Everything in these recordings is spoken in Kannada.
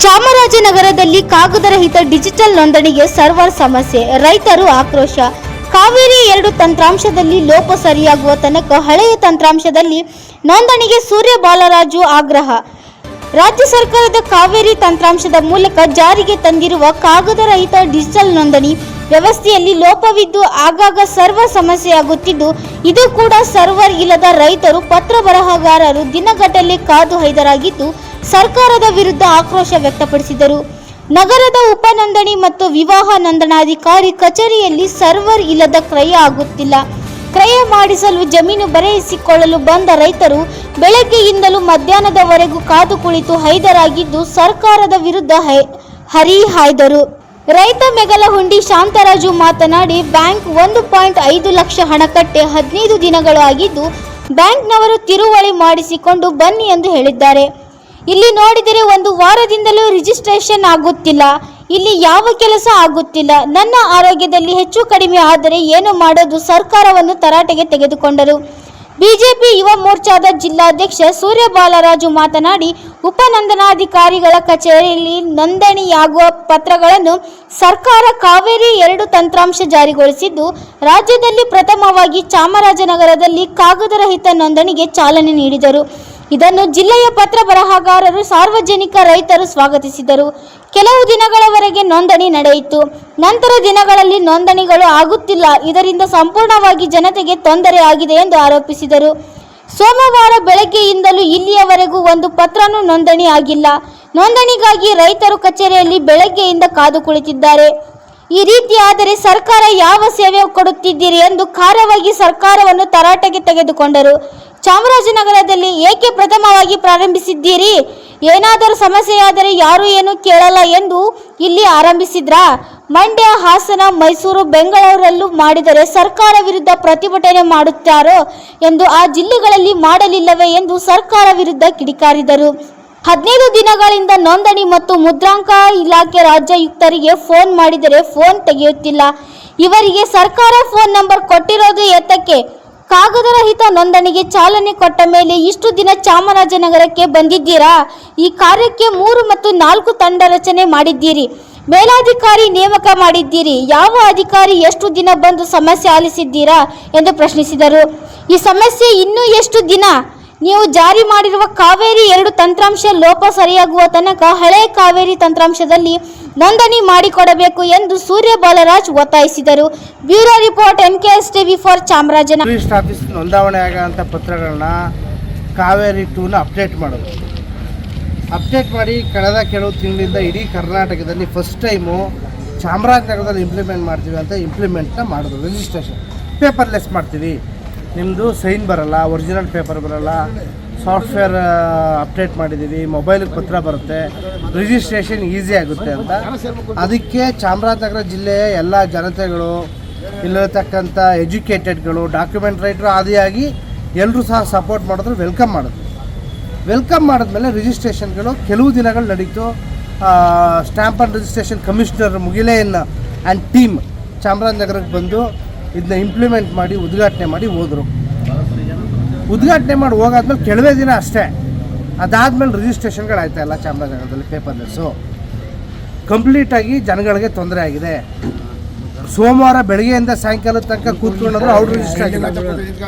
ಚಾಮರಾಜನಗರದಲ್ಲಿ ಕಾಗದರಹಿತ ಡಿಜಿಟಲ್ ನೋಂದಣಿಗೆ ಸರ್ವರ್ ಸಮಸ್ಯೆ, ರೈತರು ಆಕ್ರೋಶ. ಕಾವೇರಿ 2 ತಂತ್ರಾಂಶದಲ್ಲಿ ಲೋಪ ಸರಿಯಾಗುವ ತನಕ ಹಳೆಯ ತಂತ್ರಾಂಶದಲ್ಲಿ ನೋಂದಣಿಗೆ ಸೂರ್ಯ ಬಾಲರಾಜು ಆಗ್ರಹ. ರಾಜ್ಯ ಸರ್ಕಾರದ ಕಾವೇರಿ ತಂತ್ರಾಂಶದ ಮೂಲಕ ಜಾರಿಗೆ ತಂದಿರುವ ಕಾಗದರಹಿತ ಡಿಜಿಟಲ್ ನೋಂದಣಿ ವ್ಯವಸ್ಥೆಯಲ್ಲಿ ಲೋಪವಿದ್ದು ಆಗಾಗ ಸರ್ವರ್ ಸಮಸ್ಯೆಯಾಗುತ್ತಿದ್ದು, ಇದು ಕೂಡ ಸರ್ವರ್ ಇಲ್ಲದ ರೈತರು, ಪತ್ರ ಬರಹಗಾರರು ದಿನಗಟ್ಟಲೆ ಕಾದು ಹೈದರಾಗಿದ್ದು ಸರ್ಕಾರದ ವಿರುದ್ಧ ಆಕ್ರೋಶ ವ್ಯಕ್ತಪಡಿಸಿದರು. ನಗರದ ಉಪ ನೋಂದಣಿ ಮತ್ತು ವಿವಾಹ ನೋಂದಣಾಧಿಕಾರಿ ಕಚೇರಿಯಲ್ಲಿ ಸರ್ವರ್ ಇಲ್ಲದ ಕ್ರಯ ಆಗುತ್ತಿಲ್ಲ. ಕ್ರಯ ಮಾಡಿಸಲು ಜಮೀನು ಬರೆಯಿಸಿಕೊಳ್ಳಲು ಬಂದ ರೈತರು ಬೆಳಗ್ಗೆಯಿಂದಲೂ ಮಧ್ಯಾಹ್ನದವರೆಗೂ ಕಾದು ಕುಳಿತು ಹೈದರಾಗಿದ್ದು ಸರ್ಕಾರದ ವಿರುದ್ಧ ಹರಿಹಾಯ್ದರು. ರೈತ ಮೆಗಲಹುಂಡಿ ಶಾಂತರಾಜು ಮಾತನಾಡಿ, ಬ್ಯಾಂಕ್ 1.5 ಲಕ್ಷ ಹಣ ಕಟ್ಟಿ 15 ದಿನಗಳು ಆಗಿದ್ದು ಬ್ಯಾಂಕ್ನವರು ತಿರುವಳಿ ಮಾಡಿಸಿಕೊಂಡು ಬನ್ನಿ ಎಂದು ಹೇಳಿದ್ದಾರೆ. ಇಲ್ಲಿ ನೋಡಿದರೆ 1 ವಾರದಿಂದಲೂ ರಿಜಿಸ್ಟ್ರೇಷನ್ ಆಗುತ್ತಿಲ್ಲ. ಇಲ್ಲಿ ಯಾವ ಕೆಲಸ ಆಗುತ್ತಿಲ್ಲ. ನನ್ನ ಆರೋಗ್ಯದಲ್ಲಿ ಹೆಚ್ಚು ಕಡಿಮೆ ಆದರೆ ಏನು ಮಾಡೋದು, ಸರ್ಕಾರವನ್ನು ತರಾಟೆಗೆ ತೆಗೆದುಕೊಂಡರು. ಬಿಜೆಪಿ ಯುವ ಮೋರ್ಚಾದ ಜಿಲ್ಲಾಧ್ಯಕ್ಷ ಸೂರ್ಯ ಬಾಲರಾಜು ಮಾತನಾಡಿ, ಉಪ ನೋಂದಣಾಧಿಕಾರಿಗಳ ಕಚೇರಿಯಲ್ಲಿ ನೋಂದಣಿಯಾಗುವ ಪತ್ರಗಳನ್ನು ಸರ್ಕಾರ ಕಾವೇರಿ 2 ತಂತ್ರಾಂಶ ಜಾರಿಗೊಳಿಸಿದ್ದು, ರಾಜ್ಯದಲ್ಲಿ ಪ್ರಥಮವಾಗಿ ಚಾಮರಾಜನಗರದಲ್ಲಿ ಕಾಗದರಹಿತ ನೋಂದಣಿಗೆ ಚಾಲನೆ ನೀಡಿದರು. ಇದನ್ನು ಜಿಲ್ಲೆಯ ಪತ್ರ ಬರಹಗಾರರು, ಸಾರ್ವಜನಿಕ ರೈತರು ಸ್ವಾಗತಿಸಿದರು. ಕೆಲವು ದಿನಗಳವರೆಗೆ ನೋಂದಣಿ ನಡೆಯಿತು. ನಂತರ ದಿನಗಳಲ್ಲಿ ನೋಂದಣಿಗಳು ಆಗುತ್ತಿಲ್ಲ. ಇದರಿಂದ ಸಂಪೂರ್ಣವಾಗಿ ಜನತೆಗೆ ತೊಂದರೆ ಆಗಿದೆ ಎಂದು ಆರೋಪಿಸಿದರು. ಸೋಮವಾರ ಬೆಳಗ್ಗೆಯಿಂದಲೂ ಇಲ್ಲಿಯವರೆಗೂ ಒಂದು ಪತ್ರನೂ ನೋಂದಣಿ ಆಗಿಲ್ಲ. ನೋಂದಣಿಗಾಗಿ ರೈತರು ಕಚೇರಿಯಲ್ಲಿ ಬೆಳಗ್ಗೆಯಿಂದ ಕಾದು ಕುಳಿತಿದ್ದಾರೆ. ಈ ರೀತಿ ಆದರೆ ಸರ್ಕಾರ ಯಾವ ಸೇವೆ ಕೊಡುತ್ತಿದ್ದೀರಿ ಎಂದು ಖಾರವಾಗಿ ಸರ್ಕಾರವನ್ನು ತರಾಟೆಗೆ ತೆಗೆದುಕೊಂಡರು. ಚಾಮರಾಜನಗರದಲ್ಲಿ ಏಕೆ ಪ್ರಥಮವಾಗಿ ಪ್ರಾರಂಭಿಸಿದ್ದೀರಿ? ಏನಾದರೂ ಸಮಸ್ಯೆಯಾದರೆ ಯಾರು ಏನು ಕೇಳಲ್ಲ ಎಂದು ಇಲ್ಲಿ ಆರಂಭಿಸಿದ್ರಾ? ಮಂಡ್ಯ, ಹಾಸನ, ಮೈಸೂರು, ಬೆಂಗಳೂರಲ್ಲೂ ಮಾಡಿದರೆ ಸರ್ಕಾರ ವಿರುದ್ಧ ಪ್ರತಿಭಟನೆ ಮಾಡುತ್ತಾರೋ ಎಂದು ಆ ಜಿಲ್ಲೆಗಳಲ್ಲಿ ಮಾಡಲಿಲ್ಲವೇ ಎಂದು ಸರ್ಕಾರ ವಿರುದ್ಧ ಕಿಡಿಕಾರಿದರು. 15 ದಿನಗಳಿಂದ ನೋಂದಣಿ ಮತ್ತು ಮುದ್ರಾಂಕ ಇಲಾಖೆ ರಾಜ್ಯಾಯುಕ್ತರಿಗೆ ಫೋನ್ ಮಾಡಿದರೆ ಫೋನ್ ತೆಗೆಯುತ್ತಿಲ್ಲ. ಇವರಿಗೆ ಸರ್ಕಾರ ಫೋನ್ ನಂಬರ್ ಕೊಟ್ಟಿರೋದು ಏತಕ್ಕೆ? ಕಾಗದರಹಿತ ನೋಂದಣಿಗೆ ಚಾಲನೆ ಕೊಟ್ಟ ಮೇಲೆ ಇಷ್ಟು ದಿನ ಚಾಮರಾಜನಗರಕ್ಕೆ ಬಂದಿದ್ದೀರಾ? ಈ ಕಾರ್ಯಕ್ಕೆ 3 ಮತ್ತು 4 ತಂಡ ರಚನೆ ಮಾಡಿದ್ದೀರಿ. ಮೇಲಾಧಿಕಾರಿ ನೇಮಕ ಮಾಡಿದ್ದೀರಿ. ಯಾವ ಅಧಿಕಾರಿ ಎಷ್ಟು ದಿನ ಬಂದು ಸಮಸ್ಯೆ ಆಲಿಸಿದ್ದೀರಾ ಎಂದು ಪ್ರಶ್ನಿಸಿದರು. ಈ ಸಮಸ್ಯೆ ಇನ್ನೂ ಎಷ್ಟು ದಿನ? ನೀವು ಜಾರಿ ಮಾಡಿರುವ ಕಾವೇರಿ 2 ತಂತ್ರಾಂಶ ಲೋಪ ಸರಿಯಾಗುವ ತನಕ ಹಳೆಯ ಕಾವೇರಿ ತಂತ್ರಾಂಶದಲ್ಲಿ ನೋಂದಣಿ ಮಾಡಿಕೊಡಬೇಕು ಎಂದು ಸೂರ್ಯ ಬಾಲರಾಜ್ ಒತ್ತಾಯಿಸಿದರು. Bureau report, NKS TV for Chamarajanagar. Register office ನೋಂದಾವಣೆ ಆಗೋಂಥ ಪತ್ರಗಳನ್ನ ಕಾವೇರಿ 2ನ ಅಪ್ಡೇಟ್ ಮಾಡೋದು. ಅಪ್ಡೇಟ್ ಮಾಡಿ ಕಳೆದ ಕೆಲವು ತಿಂಗಳಿಂದ ಇಡೀ ಕರ್ನಾಟಕದಲ್ಲಿ ಫಸ್ಟ್ ಟೈಮು ಚಾಮರಾಜನಗರದಲ್ಲಿ ಇಂಪ್ಲಿಮೆಂಟ್ ಮಾಡ್ತೀವಿ ಅಂತ ಇಂಪ್ಲಿಮೆಂಟ್ನ ಮಾಡೋದು. ರಿಜಿಸ್ಟ್ರೇಷನ್ ಪೇಪರ್ಲೆಸ್ ಮಾಡ್ತೀವಿ. ನಿಮ್ಮದು ಸೈನ್ ಬರೋಲ್ಲ, ಒರಿಜಿನಲ್ ಪೇಪರ್ ಬರೋಲ್ಲ, ಸಾಫ್ಟ್ವೇರ್ ಅಪ್ಡೇಟ್ ಮಾಡಿದ್ದೀವಿ, ಮೊಬೈಲಿಗೆ ಪತ್ರ ಬರುತ್ತೆ, ರಿಜಿಸ್ಟ್ರೇಷನ್ ಈಸಿ ಆಗುತ್ತೆ ಅಂತ. ಅದಕ್ಕೆ ಚಾಮರಾಜನಗರ ಜಿಲ್ಲೆಯ ಎಲ್ಲ ಜನತೆಗಳು, ಇಲ್ಲಿರತಕ್ಕಂಥ ಎಜುಕೇಟೆಡ್ಗಳು, ಡಾಕ್ಯುಮೆಂಟ್ ರೈಟರು ಆದಿಯಾಗಿ ಎಲ್ಲರೂ ಸಹ ಸಪೋರ್ಟ್ ಮಾಡಿದ್ರು, ವೆಲ್ಕಮ್ ಮಾಡಿದ್ರು. ವೆಲ್ಕಮ್ ಮಾಡಿದ್ಮೇಲೆ ರಿಜಿಸ್ಟ್ರೇಷನ್ಗಳು ಕೆಲವು ದಿನಗಳು ನಡೀತು. Stamp and registration commissioner Mugilan and team ಚಾಮರಾಜನಗರಕ್ಕೆ ಬಂದು ಇದನ್ನ ಇಂಪ್ಲಿಮೆಂಟ್ ಮಾಡಿ ಉದ್ಘಾಟನೆ ಮಾಡಿ ಹೋದರು. ಉದ್ಘಾಟನೆ ಮಾಡಿ ಹೋಗಾದ್ಮೇಲೆ ಕೆಲವೇ ದಿನ ಅಷ್ಟೇ. ಅದಾದಮೇಲೆ ರಿಜಿಸ್ಟ್ರೇಷನ್ಗಳು ಆಯ್ತಾ ಇಲ್ಲ ಚಾಮರಾಜನಗರದಲ್ಲಿ ಪೇಪರ್ಲೆಸ್ಸು. ಕಂಪ್ಲೀಟಾಗಿ ಜನಗಳಿಗೆ ತೊಂದರೆ ಆಗಿದೆ. ಸೋಮವಾರ ಬೆಳಗ್ಗೆಯಿಂದ ಸಾಯಂಕಾಲದ ತನಕ ಕೂತ್ಕೊಂಡ್ರು ಅವ್ರು ರಿಜಿಸ್ಟರ್ ಆಗಿಲ್ಲ.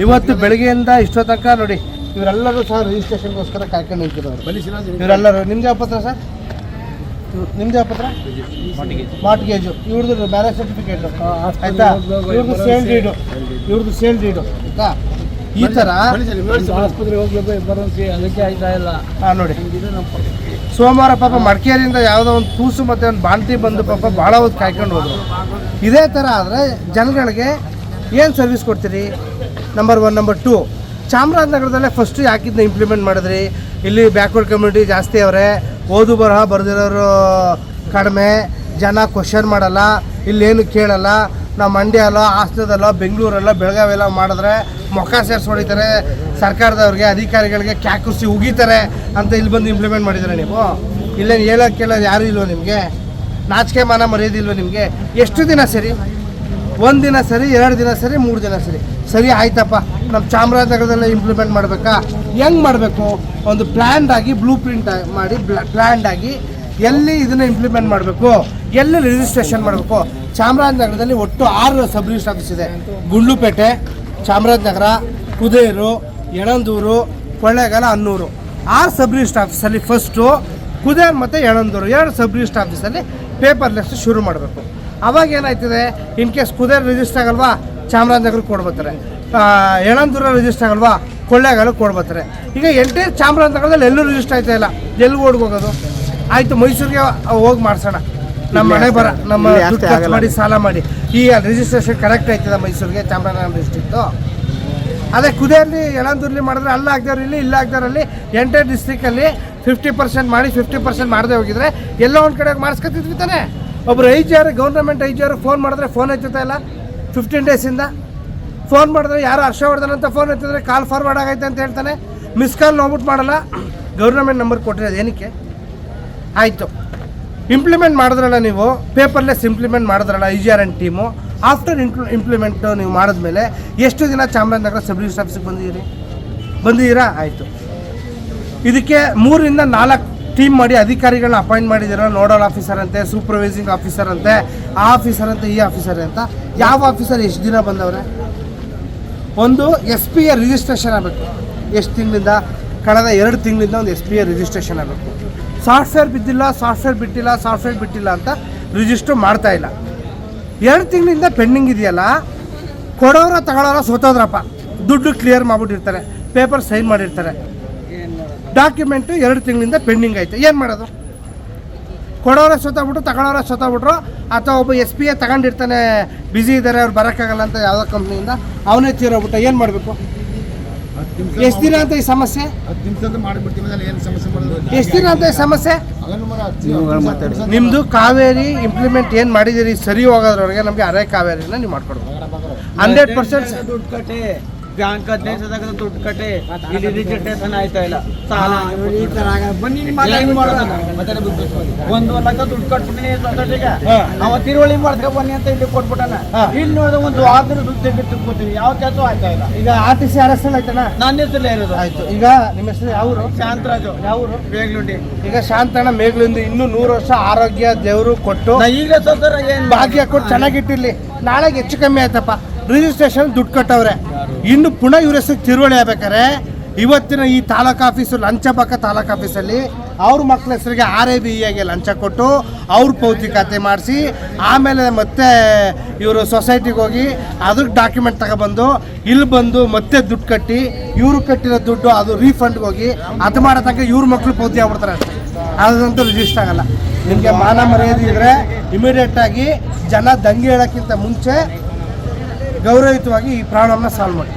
ಇವತ್ತು ಬೆಳಗ್ಗೆಯಿಂದ ಇಷ್ಟೋ ತನಕ ನೋಡಿ ಇವರೆಲ್ಲರೂ ಸಹ ರಿಜಿಸ್ಟ್ರೇಷನ್ಗೋಸ್ಕರ ಕಾಯ್ಕೊಂಡು ನಿಂತಿರೋರು. ಇವರೆಲ್ಲರೂ ನಿಮ್ದು ಯಾವ ಪತ್ರ ಸರ್? ನಿಮ್ದು ಯಾವ ಪತ್ರ? ಮಾರ್ಟ್ಗೇಜು. ಇವ್ರದ್ದು ಮ್ಯಾರೇಜ್ ಸರ್ಟಿಫಿಕೇಟು ಆಯಿತಾ? ಇವ್ರದ್ದು ಸೇಲ್ ಡೀಡು ಆಯಿತಾ? ಈ ಥರ ಆಸ್ಪತ್ರೆಗೆ ಹೋಗ್ಬೇಕು ಬರೋಕೆ ಅದಕ್ಕೆ ಆಯ್ತಾ ಇಲ್ಲ. ನೋಡಿ ಸೋಮವಾರ ಪಾಪ ಮಡಿಕೇರಿಯಿಂದ ಯಾವುದೋ ಒಂದು ಕೂಸು ಮತ್ತು ಒಂದು ಬಾಂತಿ ಬಂದು ಪಾಪ ಭಾಳ ಹೊತ್ತು ಕಾಯ್ಕೊಂಡು ಹೋದ್ರು. ಇದೇ ಥರ ಆದರೆ ಜನಗಳಿಗೆ ಏನು ಸರ್ವಿಸ್ ಕೊಡ್ತೀರಿ? ನಂಬರ್ 1. ನಂಬರ್ 2, ಚಾಮರಾಜನಗರದಲ್ಲೇ ಫಸ್ಟು ಯಾಕಿದ್ನ ಇಂಪ್ಲಿಮೆಂಟ್ ಮಾಡಿದ್ರಿ? ಇಲ್ಲಿ ಬ್ಯಾಕ್ವರ್ಡ್ ಕಮ್ಯುನಿಟಿ ಜಾಸ್ತಿ ಅವರೇ, ಓದು ಬರಹ ಬರೆದಿರೋರು ಕಡಿಮೆ, ಜನ ಕ್ವಶನ್ ಮಾಡಲ್ಲ, ಇಲ್ಲೇನು ಕೇಳಲ್ಲ. ನಾವು ಮಂಡ್ಯಲ್ಲೋ, ಹಾಸನದಲ್ಲೋ, ಬೆಂಗಳೂರಲ್ಲೋ, ಬೆಳಗಾವಿಯಲ್ಲ ಮಾಡಿದ್ರೆ ಮೊಕ್ಕ ಸೇರಿಸಿ ಹೊಡಿತಾರೆ, ಸರ್ಕಾರದವ್ರಿಗೆ ಅಧಿಕಾರಿಗಳಿಗೆ ಕ್ಯಾಕುಸಿ ಉಗಿತಾರೆ ಅಂತ ಇಲ್ಲಿ ಬಂದು ಇಂಪ್ಲಿಮೆಂಟ್ ಮಾಡಿದರೆ ನೀವು. ಇಲ್ಲೇನು ಹೇಳೋದು ಕೇಳೋದು ಯಾರೂ ಇಲ್ವೋ ನಿಮಗೆ? ನಾಚಿಕೆ ಮಾನ ಮರ್ಯಾದಿಲ್ವೋ ನಿಮಗೆ? ಎಷ್ಟು ದಿನ ಸರಿ? 1 ದಿನ ಸರಿ, 2 ದಿನ ಸರಿ, 3 ದಿನ ಸರಿ ಆಯ್ತಪ್ಪ. ನಮ್ಮ ಚಾಮರಾಜನಗರದಲ್ಲೇ ಇಂಪ್ಲಿಮೆಂಟ್ ಮಾಡಬೇಕಾ? ಹೆಂಗೆ ಮಾಡಬೇಕು? ಒಂದು ಪ್ಲ್ಯಾನ್ಡ್ ಆಗಿ ಬ್ಲೂ ಪ್ರಿಂಟ್ ಮಾಡಿ ಪ್ಲ್ಯಾನ್ಡ್ ಆಗಿ ಎಲ್ಲಿ ಇದನ್ನು ಇಂಪ್ಲಿಮೆಂಟ್ ಮಾಡಬೇಕು, ಎಲ್ಲಿ ರಿಜಿಸ್ಟ್ರೇಷನ್ ಮಾಡಬೇಕು. ಚಾಮರಾಜನಗರದಲ್ಲಿ ಒಟ್ಟು 6 ಸಬ್ ರಿಜಿಸ್ಟರ್ ಆಫೀಸ್ ಇದೆ. ಗುಂಡ್ಲುಪೇಟೆ, ಚಾಮರಾಜನಗರ, ಕುದೇರು, ಯಳಂದೂರು, ಕೊಳ್ಳೇಗಾಲ, ಅನ್ನೂರು. 6 ಸಬ್ ರಿಜಿಸ್ಟರ್ ಆಫೀಸಲ್ಲಿ ಫಸ್ಟು ಕುದೇರು ಮತ್ತು ಯಳಂದೂರು 2 ಸಬ್ ರಿಜಿಸ್ಟರ್ ಆಫೀಸಲ್ಲಿ ಪೇಪರ್ಲೆಸ್ ಶುರು ಮಾಡಬೇಕು. ಅವಾಗ ಏನಾಯ್ತದೆ, ಇನ್ ಕೇಸ್ ಕುದೇರು ರಿಜಿಸ್ಟರ್ ಆಗಲ್ವಾ ಚಾಮರಾಜನಗರಕ್ಕೆ ಕೊಡ್ಬರ್ತಾರೆ, ಯಳಂದೂರ ರಿಜಿಸ್ಟರ್ ಆಗಲ್ವಾ ಕೊಳ್ಳೇಗಾಲಕ್ಕೆ ಕೊಡ್ಬರ್ತಾರೆ. ಈಗ ಎಂಟೈರ್ ಚಾಮರಾಜನಗರದಲ್ಲಿ ಎಲ್ಲೂ ರಿಜಿಸ್ಟರ್ ಆಯ್ತಾ ಇಲ್ಲ, ಎಲ್ಲಿ ಓಡ್ಗೋಗೋದು? ಆಯಿತು, ಮೈಸೂರಿಗೆ ಹೋಗಿ ಮಾಡಿಸೋಣ. ನಮ್ಮ ಮನೆ ಬರ ನಮ್ಮ ದುಡ್ಡು ಖರ್ಚು ಮಾಡಿ ಸಾಲ ಮಾಡಿ ಈ ರಿಜಿಸ್ಟ್ರೇಷನ್ ಕರೆಕ್ಟ್ ಆಯ್ತದ ಮೈಸೂರಿಗೆ, ಚಾಮರಾಜನಗರ ಡಿಸ್ಟ್ರಿಕ್ಟು. ಅದೇ ಕುದೇರಲ್ಲಿ ಯಳಂದೂರಲ್ಲಿ ಮಾಡಿದ್ರೆ ಅಲ್ಲ ಆಗದವ್ರು ಇಲ್ಲಿ, ಇಲ್ಲ ಆಗದವ್ರಲ್ಲಿ ಎಂಟೈರ್ ಡಿಸ್ಟ್ರಿಕ್ಕಲ್ಲಿ 50% ಮಾಡಿ 50% ಮಾಡದೆ ಹೋಗಿದ್ರೆ ಎಲ್ಲೋ ಒಂದು ಕಡೆ ಮಾಡಿಸ್ಕೊತಿದ್ವಿ ತಾನೆ. ಒಬ್ಬರು ಐಜಿಆರ್ ಗೌರ್ಮೆಂಟ್ ಐಜಿಆರ್ ಫೋನ್ ಮಾಡಿದ್ರೆ ಫೋನ್ ಎತ್ತುತ್ತಾ ಇಲ್ಲ 15 ಡೇಸಿಂದ. ಫೋನ್ ಮಾಡಿದ್ರೆ ಯಾರು ಹರ್ಷವರ್ಧನ್ ಅಂತ ಫೋನ್ ಎತ್ತಿದ್ರೆ ಕಾಲ್ ಫಾರ್ವರ್ಡ್ ಆಗೈತೆ ಅಂತ ಹೇಳ್ತಾನೆ. ಮಿಸ್ ಕಾಲ್ ನೋಡ್ಬಿಟ್ಟು ಮಾಡಲ್ಲ, ಗೌರ್ಮೆಂಟ್ ನಂಬರ್ ಕೊಟ್ಟಿರೋದು ಏನಕ್ಕೆ? ಆಯಿತು, ಇಂಪ್ಲಿಮೆಂಟ್ ಮಾಡಿದ್ರಲ್ಲ ನೀವು, ಪೇಪರ್ಲೆಸ್ ಇಂಪ್ಲಿಮೆಂಟ್ ಮಾಡಿದ್ರಲ್ಲ IGRN ಟೀಮು. ಆಫ್ಟರ್ ಇಂಪ್ಲಿಮೆಂಟ್ ನೀವು ಮಾಡಿದ್ಮೇಲೆ ಎಷ್ಟು ದಿನ ಚಾಮರಾಜನಗರ ಸಬ್ ರಿಜಿಸ್ಟರ್ ಆಫೀಸಿಗೆ ಬಂದಿದ್ದೀರಾ? ಆಯಿತು, ಇದಕ್ಕೆ 3 ರಿಂದ 4 ಟೀಮ್ ಮಾಡಿ ಅಧಿಕಾರಿಗಳನ್ನ ಅಪಾಯಿಂಟ್ ಮಾಡಿದ್ದೀರ. ನೋಡಲ್ ಆಫೀಸರ್ ಅಂತೆ, ಸೂಪರ್ವೈಸಿಂಗ್ ಆಫೀಸರ್ ಅಂತೆ, ಆ ಆಫೀಸರ್ ಅಂತ, ಈ ಆಫೀಸರ್ ಅಂತ. ಯಾವ ಆಫೀಸರ್ ಎಷ್ಟು ದಿನ ಬಂದವ್ರೆ? ಒಂದು SP ರಿಜಿಸ್ಟ್ರೇಷನ್ ಆಗಬೇಕು. ಎಷ್ಟು ತಿಂಗಳಿಂದ? ಕಳೆದ 2 ತಿಂಗಳಿಂದ ಒಂದು SP ರಿಜಿಸ್ಟ್ರೇಷನ್ ಆಗಬೇಕು. ಸಾಫ್ಟ್ವೇರ್ ಬಿಟ್ಟಿಲ್ಲ ಅಂತ ರಿಜಿಸ್ಟರ್ ಮಾಡ್ತಾ ಇಲ್ಲ. 2 ತಿಂಗಳಿಂದ ಪೆಂಡಿಂಗ್ ಇದೆಯಲ್ಲ, ಕೊಡೋರ ತಗೊಳ್ಳೋರ ಸೋತೋದ್ರಪ್ಪ, ದುಡ್ಡು ಕ್ಲಿಯರ್ ಮಾಡಿಬಿಟ್ಟಿರ್ತಾರೆ, ಪೇಪರ್ ಸೈನ್ ಮಾಡಿರ್ತಾರೆ, ಡಾಕ್ಯುಮೆಂಟು 2 ತಿಂಗಳಿಂದ ಪೆಂಡಿಂಗ್ ಆಯಿತು. ಏನು ಮಾಡೋದು? ಕೊಡೋರ ಸೋತೋಗ್ಬಿಟ್ಟು ತಗೊಳ್ಳೋರ ಸೋತೋಗ್ಬಿಟ್ರು, ಅಥವಾ ಒಬ್ಬ SP ತಗೊಂಡಿರ್ತಾನೆ, ಬ್ಯುಸಿ ಇದ್ದಾರೆ, ಅವ್ರು ಬರೋಕ್ಕಾಗಲ್ಲ ಅಂತ ಯಾವುದೋ ಕಂಪ್ನಿಯಿಂದ, ಅವನೇ ತೀರೋಗ್ಬಿಟ್ಟ. ಏನು ಮಾಡಬೇಕು? ಎಷ್ಟು ದಿನ ಅಂತ ಈ ಸಮಸ್ಯೆ? ಎಷ್ಟು ದಿನ ಅಂತ ಈ ಸಮಸ್ಯೆ? ನಿಮ್ಮದು ಕಾವೇರಿ ಇಂಪ್ಲಿಮೆಂಟ್ ಏನು ಮಾಡಿದ್ದೀರಿ ಸರಿ ಹೋಗೋದ್ರೊಳಗೆ ನಮಗೆ ಅರೆ ಕಾವೇರಿನ ನೀವು ಮಾಡ್ಕೊಡ್ಬೇಕು. 100% ಬ್ಯಾಂಕ್ 15 ದುಡ್ಡು ಕಟ್ಟೆ ಇಲ್ಲಿ ರಿಜಿಸ್ಟ್ರೇಷನ್ ಆಯ್ತಾ ಇಲ್ಲ, ಸಾಲ ಈ ತರ ಬನ್ನಿ 1 ಲಕ್ಷ ದುಡ್ಡು ಕಟ್ಬಿಟ್ಟಿನಿ ಸೊಸೈಟಿಗೆ. ಅವ ತಿರುವಳಿ ಮಾಡ್ಕೊ ಬನ್ನಿ ಅಂತ ಇಲ್ಲಿ ಕೊಟ್ಬಿಟ್ಟಾನ. ಇಲ್ಲಿ ನೋಡಿದ್ರೆ ಒಂದು 6 ದಿನ ದುಡ್ಡು ತೆಗೆದುಕೊಡ್ತೀವಿ, ಯಾವ ಕೆಲಸ ಆಯ್ತಾ ಇಲ್ಲ. ಈಗ RTC RSL ಆಯ್ತಾನ? ನನ್ನ ಹೆಸರಲ್ಲೇ ಇರೋದು. ಆಯ್ತು, ಈಗ ನಿಮ್ಮ ಹೆಸರು ಯಾವರು? ಶಾಂತರಾಜು. ಯಾವರು? ಬೇಗ್ಲುಂಡಿ. ಈಗ ಶಾಂತಣ್ಣ ಮೇಗ್ಲಿಂದ ಇನ್ನೂ 100 ವರ್ಷ ಆರೋಗ್ಯ ದೇವರು ಕೊಟ್ಟು ಈಗ ಸೋದರ ಏನು ಭಾಗ್ಯ ಕೊಟ್ಟು ಚೆನ್ನಾಗಿಟ್ಟಿರ್ಲಿ. ನಾಳೆಗೆ ಹೆಚ್ಚು ಕಮ್ಮಿ ಆಯ್ತಪ್ಪ, ರಿಜಿಸ್ಟ್ರೇಷನ್ ದುಡ್ಡು ಕಟ್ಟವ್ರೆ, ಇನ್ನು ಪುನಃ ಇವ್ರ ಹೆಸರು ತಿರುವಳಿ ಆಗ್ಬೇಕಾರೆ ಇವತ್ತಿನ ಈ ತಾಲೂಕು ಆಫೀಸು ಲಂಚಬಾಕ ತಾಲೂಕು ಆಫೀಸಲ್ಲಿ ಅವ್ರ ಮಕ್ಕಳ ಹೆಸರಿಗೆ RABEಗೆ ಲಂಚ ಕೊಟ್ಟು ಅವ್ರ ಪೌತಿ ಖಾತೆ ಮಾಡಿಸಿ, ಆಮೇಲೆ ಮತ್ತೆ ಇವರು ಸೊಸೈಟಿಗೆ ಹೋಗಿ ಅದಕ್ಕೆ ಡಾಕ್ಯುಮೆಂಟ್ ತಗೊಬಂದು ಇಲ್ಲಿ ಬಂದು ಮತ್ತೆ ದುಡ್ಡು ಕಟ್ಟಿ, ಇವರು ಕಟ್ಟಿರೋ ದುಡ್ಡು ಅದು ರೀಫಂಡ್ಗೆ ಹೋಗಿ ಅದು ಮಾಡೋ ತನಕ ಇವ್ರ ಮಕ್ಕಳು ಪೌತಿ ಆಗ್ಬಿಡ್ತಾರೆ ಅಷ್ಟೇ. ಅದಂತೂ ರಿಜಿಸ್ಟರ್ ಆಗಲ್ಲ. ನಿಮಗೆ ಮಾನ ಮರ್ಯಾದೆ ಇದ್ದರೆ ಇಮಿಡಿಯೇಟಾಗಿ ಜನ ದಂಗೆ ಹೇಳೋಕ್ಕಿಂತ ಮುಂಚೆ ಗೌರವಯುತವಾಗಿ ಈ ಪ್ರಾಬ್ಲಮ್ನ ಸಾಲ್ವ್ ಮಾಡಿ.